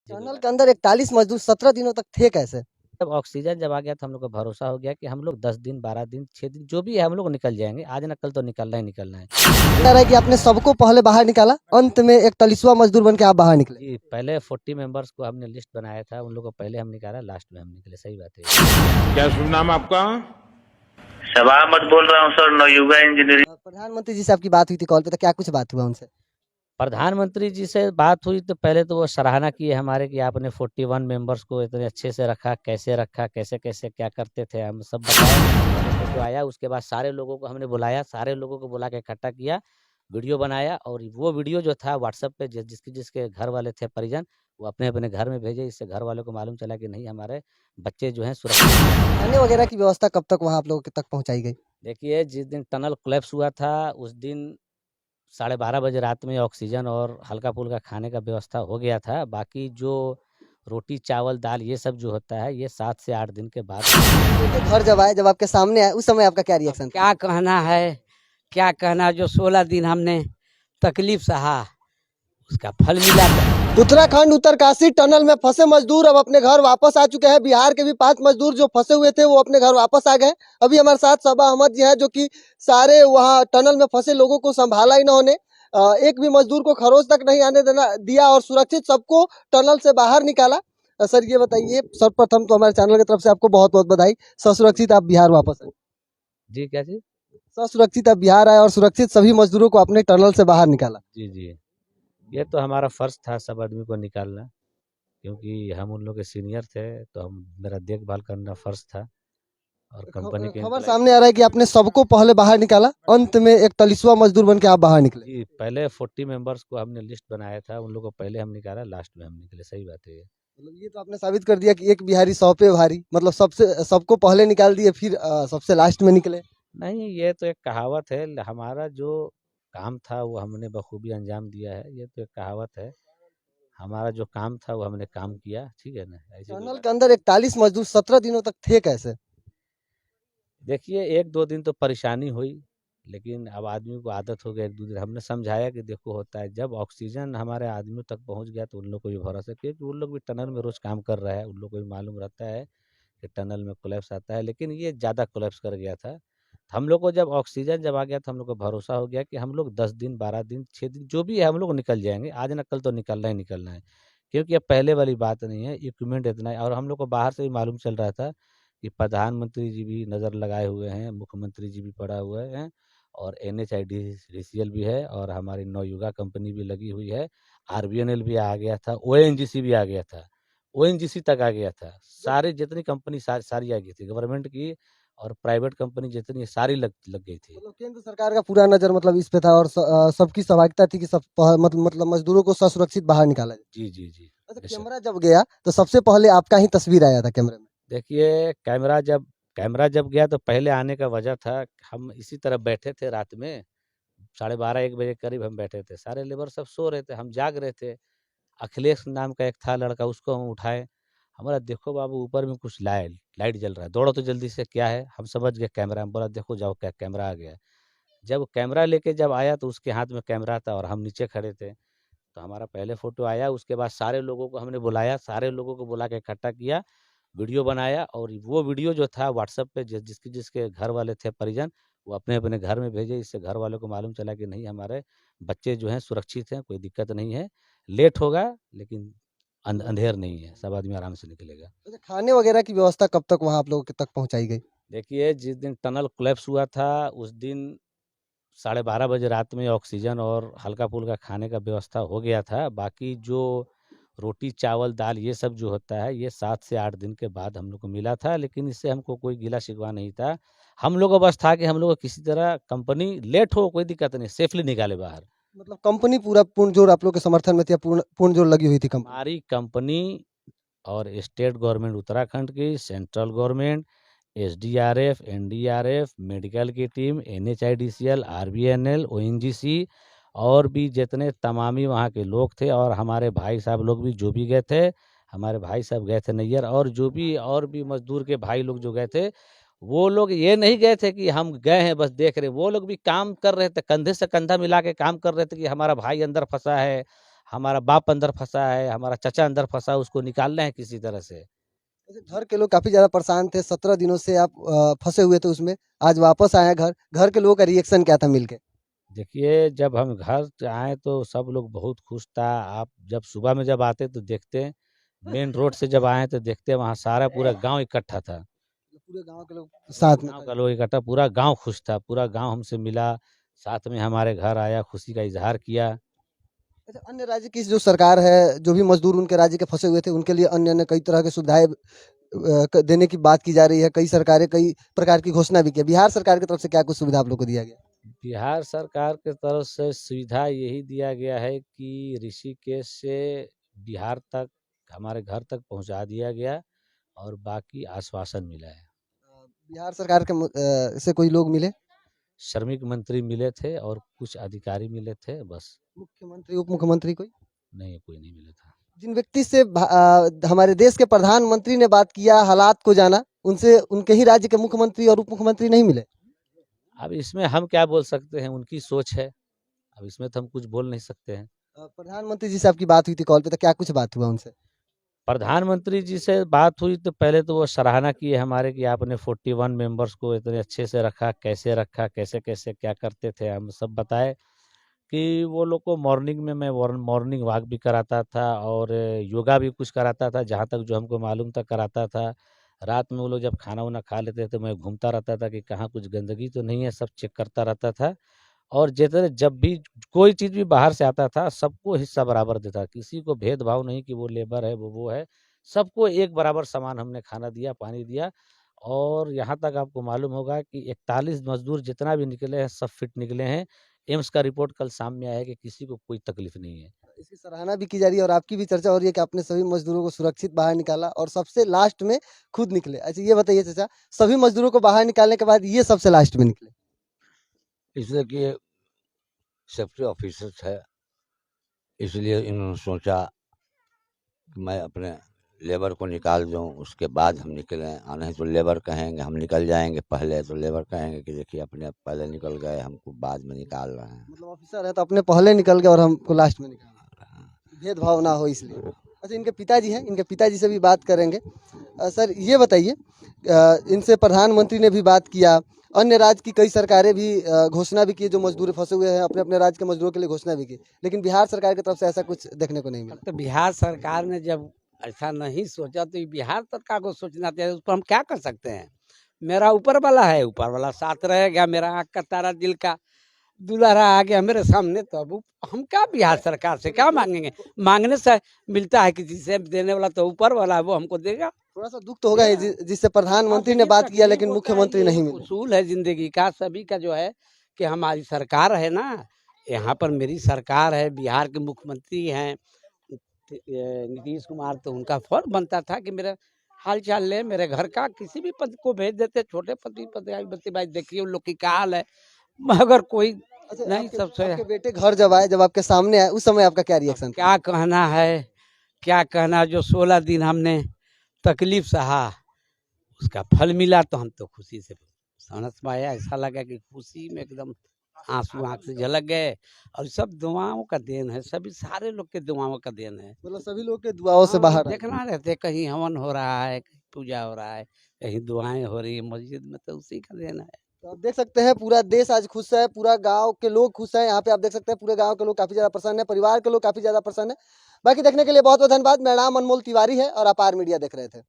Tunnel के अंदर 41 मजदूर 17 दिनों तक थे कैसे? जब ऑक्सीजन जब आ गया तो हम लोग को भरोसा हो गया कि हम लोग 10 दिन 12 दिन 6 दिन जो भी है हम लोग निकल जाएंगे, आज ना कल तो निकलना ही निकलना है। कह रहा है कि आपने सबको पहले बाहर निकाला, अंत में 41वां मजदूर बन के आप बाहर निकले। जी, पहले 40 मेंबर्स को हमने लिस्ट बनाया था, उन लोगों को पहले हम निकाला, लास्ट में हम निकले। सही बात है। क्या शुभ नाम आपका? शबामत बोल रहा हूँ सर, नवयुगा इंजीनियरिंग। प्रधानमंत्री जी से आपकी बात हुई थी कॉल पे, तो क्या कुछ बात हुआ उनसे? प्रधानमंत्री जी से बात हुई तो पहले तो वो सराहना किए हमारे कि आपने 41 मेंबर्स को इतने अच्छे से रखा, कैसे कैसे क्या करते थे हम सब बताया। तो आया उसके बाद सारे लोगों को हमने बुलाया, सारे लोगों को बुला के इकट्ठा किया, वीडियो बनाया और वो वीडियो जो था व्हाट्सएप पे जिसके जिसके घर वाले थे परिजन, वो अपने अपने घर में भेजे। इससे घर वालों को मालूम चला कि नहीं, हमारे बच्चे जो हैं सुरक्षित हैं। खाने वगैरह की व्यवस्था कब तक वहाँ आप लोगों तक पहुँचाई गई? देखिए, जिस दिन टनल कोलैप्स हुआ था उस दिन 12:30 बजे रात में ऑक्सीजन और हल्का-फुल्का खाने का व्यवस्था हो गया था। बाकी जो रोटी, चावल, दाल ये सब जो होता है, ये 7 से 8 दिन के बाद। बेटे घर जब आए, जब आपके सामने आए, उस समय आपका क्या रिएक्शन था? क्या कहना है, क्या कहना, जो 16 दिन हमने तकलीफ सहा उसका फल मिला। उत्तराखंड उत्तरकाशी टनल में फंसे मजदूर अब अपने घर वापस आ चुके हैं। बिहार के भी 5 मजदूर जो फंसे हुए थे वो अपने घर वापस आ गए। अभी हमारे साथ सबा अहमद जी हैं जो कि सारे वहाँ टनल में फंसे लोगों को संभाला इन्होंने। एक भी मजदूर को खरोच तक नहीं आने देना दिया और सुरक्षित सबको टनल से बाहर निकाला। सर ये बताइए, सर्वप्रथम तो हमारे चैनल की तरफ से आपको बहुत बहुत बधाई। ससुरक्षित आप बिहार वापस आए। जी, क्या चीज़? ससुरक्षित आप बिहार आए और सुरक्षित सभी मजदूरों को अपने टनल से बाहर निकाला। जी, जी। ये तो हमारा फ़र्ज़ था सब आदमी को निकालना, क्योंकि हम उन लोग के सीनियर थे, तो हम मेरा देखभाल करना फ़र्ज़ था और कंपनी के खबर सामने आ रहा है कि आपने सबको पहले बाहर निकाला, अंत में 41वां मजदूर बन के आप बाहर निकले। जी, पहले 40 मेंबर्स को हमने लिस्ट बनाया था, उन लोगों को पहले हम निकाला, लास्ट में हम निकले। सही बात है ये। मतलब ये तो आपने साबित कर दिया कि एक बिहारी 100 पे भारी। मतलब सबको पहले निकाल दिए, फिर सबसे लास्ट में निकले। नहीं, ये तो एक कहावत है। हमारा जो काम था वो हमने बखूबी अंजाम दिया है। ये तो एक कहावत है। हमारा जो काम था वो हमने काम किया, ठीक है ना? ऐसी कोई टनल बात के अंदर 41 मजदूर 17 दिनों तक थे कैसे? देखिए, 1-2 दिन तो परेशानी हुई, लेकिन अब आदमी को आदत हो गया। 1-2 दिन हमने समझाया कि देखो होता है, जब ऑक्सीजन हमारे आदमियों तक पहुँच गया तो उन लोग को भी भरोसा, क्योंकि उन लोग भी टनल में रोज़ काम कर रहा है, उन लोग को भी मालूम रहता है कि टनल में कोलैप्स आता है, लेकिन ये ज़्यादा कोलैप्स कर गया था। हम लोग को जब ऑक्सीजन जब आ गया तो हम लोग को भरोसा हो गया कि हम लोग 10 दिन, 12 दिन, 6 दिन जो भी है हम लोग निकल जाएँगे, आज ना कल तो निकलना ही निकलना है। क्योंकि अब पहले वाली बात नहीं है, इक्विपमेंट इतना है और हम लोग को बाहर से भी मालूम चल रहा था कि प्रधानमंत्री जी भी नज़र लगाए हुए हैं, मुख्यमंत्री जी भी पड़ा हुए हैं और NHIDCL भी है और हमारी नवयुगा कंपनी भी लगी हुई है, RVNL भी आ गया था, ONGC भी आ गया था, ONGC तक आ गया था। सारी जितनी कंपनी सारी आ गई थी, गवर्नमेंट की और प्राइवेट कंपनी जितनी सारी लग गई थी। मतलब केंद्र सरकार का पूरा नजर मतलब इस पे था और सबकी सहभागिता थी कि मतलब मजदूरों को ससुरक्षित बाहर निकाला जाए। जी, जी, जी। अच्छा, बेशक। कैमरा जब गया तो सबसे पहले आपका ही तस्वीर आया था कैमरे में। देखिए, कैमरा जब गया तो पहले आने का वजह था, हम इसी तरह बैठे थे रात में, 12:30-1 बजे के करीब हम बैठे थे। सारे लेबर सब सो रहे थे, हम जाग रहे थे। अखिलेश नाम का एक था लड़का, उसको हम उठाए। हमारा देखो बाबू ऊपर में कुछ लाइट लाइट जल रहा है, दौड़ो तो जल्दी से, क्या है? हम समझ गए कैमरा। हम बोला देखो जाओ क्या कैमरा आ गया है। जब कैमरा लेके जब आया तो उसके हाथ में कैमरा था और हम नीचे खड़े थे। तो हमारा पहले फ़ोटो आया, उसके बाद सारे लोगों को हमने बुलाया, सारे लोगों को बुला के इकट्ठा किया, वीडियो बनाया और वो वीडियो जो था व्हाट्सएप पे जिसके जिसके घर वाले थे परिजन, वो अपने अपने घर में भेजे। इससे घर वालों को मालूम चला कि नहीं, हमारे बच्चे जो हैं सुरक्षित हैं, कोई दिक्कत नहीं है। लेट होगा लेकिन अंधेर नहीं है, सब आदमी आराम से निकलेगा। अच्छा, खाने वगैरह की व्यवस्था कब तक वहाँ आप लोगों के तक पहुँचाई गई? देखिए, जिस दिन टनल कोलैप्स हुआ था उस दिन 12:30 बजे रात में ऑक्सीजन और हल्का-फुल्का खाने का व्यवस्था हो गया था। बाकी जो रोटी, चावल, दाल ये सब जो होता है, ये 7 से 8 दिन के बाद हम लोग को मिला था, लेकिन इससे हमको कोई गिला-शिकवा नहीं था। हम लोग को बस था कि हम लोग को किसी तरह कंपनी लेट हो कोई दिक्कत नहीं, सेफ़ली निकाले बाहर। मतलब कंपनी पूरा पूर्ण जोर आप लोग के समर्थन में थी या पूर्ण पूर्ण जोर लगी हुई थी कंपनी? हमारी कंपनी और स्टेट गवर्नमेंट उत्तराखंड की, central government, SDRF, NDRF, medical की टीम, NHIDCL, RVNL, ONGC और भी जितने तमामी वहाँ के लोग थे और हमारे भाई साहब लोग भी जो भी गए थे, हमारे भाई साहब गए थे नैयर और जो भी और भी मज़दूर के भाई लोग जो गए थे, वो लोग ये नहीं गए थे कि हम गए हैं बस देख रहे, वो लोग भी काम कर रहे थे, कंधे से कंधा मिला के काम कर रहे थे कि हमारा भाई अंदर फँसा है, हमारा बाप अंदर फंसा है, हमारा चाचा अंदर फंसा है, उसको निकालना है किसी तरह से। अच्छा, घर के लोग काफी ज्यादा परेशान थे, 17 दिनों से आप फंसे हुए थे उसमें, आज वापस आए हैं घर, घर के लोगों का रिएक्शन क्या था मिलके? देखिए, जब हम घर आए तो सब लोग बहुत खुश था। आप जब सुबह में जब आते तो देखते, मेन रोड से जब आए तो देखते वहाँ सारा पूरा गाँव इकट्ठा था। पूरे गांव के लोग साथ में गाँव थे। का लोग इकट्ठा, पूरा गाँव खुश था, पूरा गाँव हमसे मिला, साथ में हमारे घर आया, खुशी का इज़हार किया। अच्छा, अन्य राज्य की जो सरकार है, जो भी मजदूर उनके राज्य के फंसे हुए थे, उनके लिए अन्य अन्य कई तरह की सुविधाएं देने की बात की जा रही है। कई सरकारें कई प्रकार की घोषणा भी की है। बिहार सरकार की तरफ से क्या कुछ सुविधा आप लोग को दिया गया? बिहार सरकार के तरफ से सुविधा यही दिया गया है कि ऋषिकेश से बिहार तक, हमारे घर तक पहुँचा दिया गया और बाकी आश्वासन मिला है। बिहार सरकार के से कोई लोग मिले? श्रमिक मंत्री मिले थे और कुछ अधिकारी मिले थे, बस। मुख्यमंत्री, उप मुख्यमंत्री कोई? नहीं, कोई नहीं मिला था। जिन व्यक्ति से हमारे देश के प्रधानमंत्री ने बात किया, हालात को जाना, उनसे उनके ही राज्य के मुख्यमंत्री और उप मुख्यमंत्री नहीं मिले? अब इसमें हम क्या बोल सकते हैं, उनकी सोच है। अब इसमें तो हम कुछ बोल नहीं सकते हैं। प्रधानमंत्री जी से आपकी बात हुई थी कॉल पे, तो क्या कुछ बात हुआ उनसे? प्रधानमंत्री जी से बात हुई तो पहले तो वो सराहना किए हमारे कि आपने 41 मेंबर्स को इतने अच्छे से रखा, कैसे कैसे क्या करते थे। हम सब बताए कि वो लोग को मॉर्निंग में मैं मॉर्निंग वॉक भी कराता था और योगा भी कुछ कराता था, जहाँ तक जो हमको मालूम था कराता था। रात में वो लोग जब खाना वाना खा लेते थे, मैं घूमता रहता था कि कहाँ कुछ गंदगी तो नहीं है, सब चेक करता रहता था। और जैसे जब भी कोई चीज़ भी बाहर से आता था, सबको हिस्सा बराबर देता, किसी को भेदभाव नहीं कि वो लेबर है, वो है। सबको एक बराबर समान हमने खाना दिया, पानी दिया। और यहाँ तक आपको मालूम होगा कि 41 मज़दूर जितना भी निकले हैं, सब फिट निकले हैं। एम्स का रिपोर्ट कल सामने आया है कि किसी को कोई तकलीफ नहीं है। इसकी सराहना भी की जा रही है और आपकी भी चर्चा हो रही है कि आपने सभी मजदूरों को सुरक्षित बाहर निकाला और सबसे लास्ट में खुद निकले। अच्छा, ये बताइए चाचा, सभी मजदूरों को बाहर निकालने के बाद ये सबसे लास्ट में निकले? इसलिए कि ये सेफ्टी ऑफिसर्स है, इसलिए इन्होंने सोचा कि मैं अपने लेबर को निकाल दूं, उसके बाद हम निकलें। नहीं तो लेबर कहेंगे हम निकल जाएंगे पहले, तो लेबर कहेंगे कि देखिए अपने पहले निकल गए, हमको बाद में निकाल रहे हैं। मतलब ऑफिसर है तो अपने पहले निकल गए और हमको लास्ट में निकाला, भेदभाव ना हो इसलिए। अच्छा, इनके पिताजी हैं, इनके पिताजी से भी बात करेंगे। सर, ये बताइए, इनसे प्रधानमंत्री ने भी बात किया, अन्य राज्य की कई सरकारें भी घोषणा भी की, जो मजदूर फंसे हुए हैं अपने अपने राज्य के मजदूरों के लिए घोषणा भी की, लेकिन बिहार सरकार की तरफ से ऐसा कुछ देखने को नहीं मिला। तो बिहार सरकार ने जब ऐसा नहीं सोचा तो ये बिहार सरकार को सोचना चाहिए, उस पर हम क्या कर सकते हैं। मेरा ऊपर वाला है, ऊपर वाला साथ रहेगा, मेरा आँख का तारा दिल का दुल्हरा आ गया मेरे सामने, तो अब हम क्या बिहार सरकार से क्या मांगेंगे। मांगने से मिलता है, किसी से देने वाला तो ऊपर वाला है, वो हमको देगा। थोड़ा सा दुख तो होगा ही, जिससे प्रधानमंत्री ने बात किया लेकिन मुख्यमंत्री नहीं मिले। उसूल है जिंदगी का सभी का, जो है कि हमारी सरकार है ना, यहाँ पर मेरी सरकार है, बिहार के मुख्यमंत्री हैं नीतीश कुमार, तो उनका फर्ज बनता था कि मेरा हाल चाल ले, मेरे घर का किसी भी पद को भेज देते, छोटे पति भाई देखिए उन लोग की क्या हाल है, मगर कोई अच्छा, नहीं। सबसे आपके बेटे घर जब आए, जब आपके सामने आए, उस समय आपका क्या रिएक्शन था? क्या कहना है, क्या कहना, जो 16 दिन हमने तकलीफ सहा, उसका फल मिला तो हम तो खुशी से सांस पाया। ऐसा लगा कि खुशी में एकदम आंसू आंख से झलक गए। और सब दुआओं का देन है, सभी सारे लोग के दुआओं का देन है। मतलब सभी लोग के दुआओं से बाहर आए। देखना रहते, कहीं हवन हो रहा है, कहीं पूजा हो रहा है, कहीं दुआएं हो रही है मस्जिद में, तो उसी का देन है। तो आप देख सकते हैं पूरा देश आज खुश है, पूरा गांव के लोग खुश हैं। यहाँ पे आप देख सकते हैं पूरे गांव के लोग काफी ज्यादा प्रसन्न है, परिवार के लोग काफी ज्यादा प्रसन्न है। बाकी देखने के लिए बहुत बहुत धन्यवाद। मेरा नाम अनमोल तिवारी है और अपार मीडिया देख रहे थे।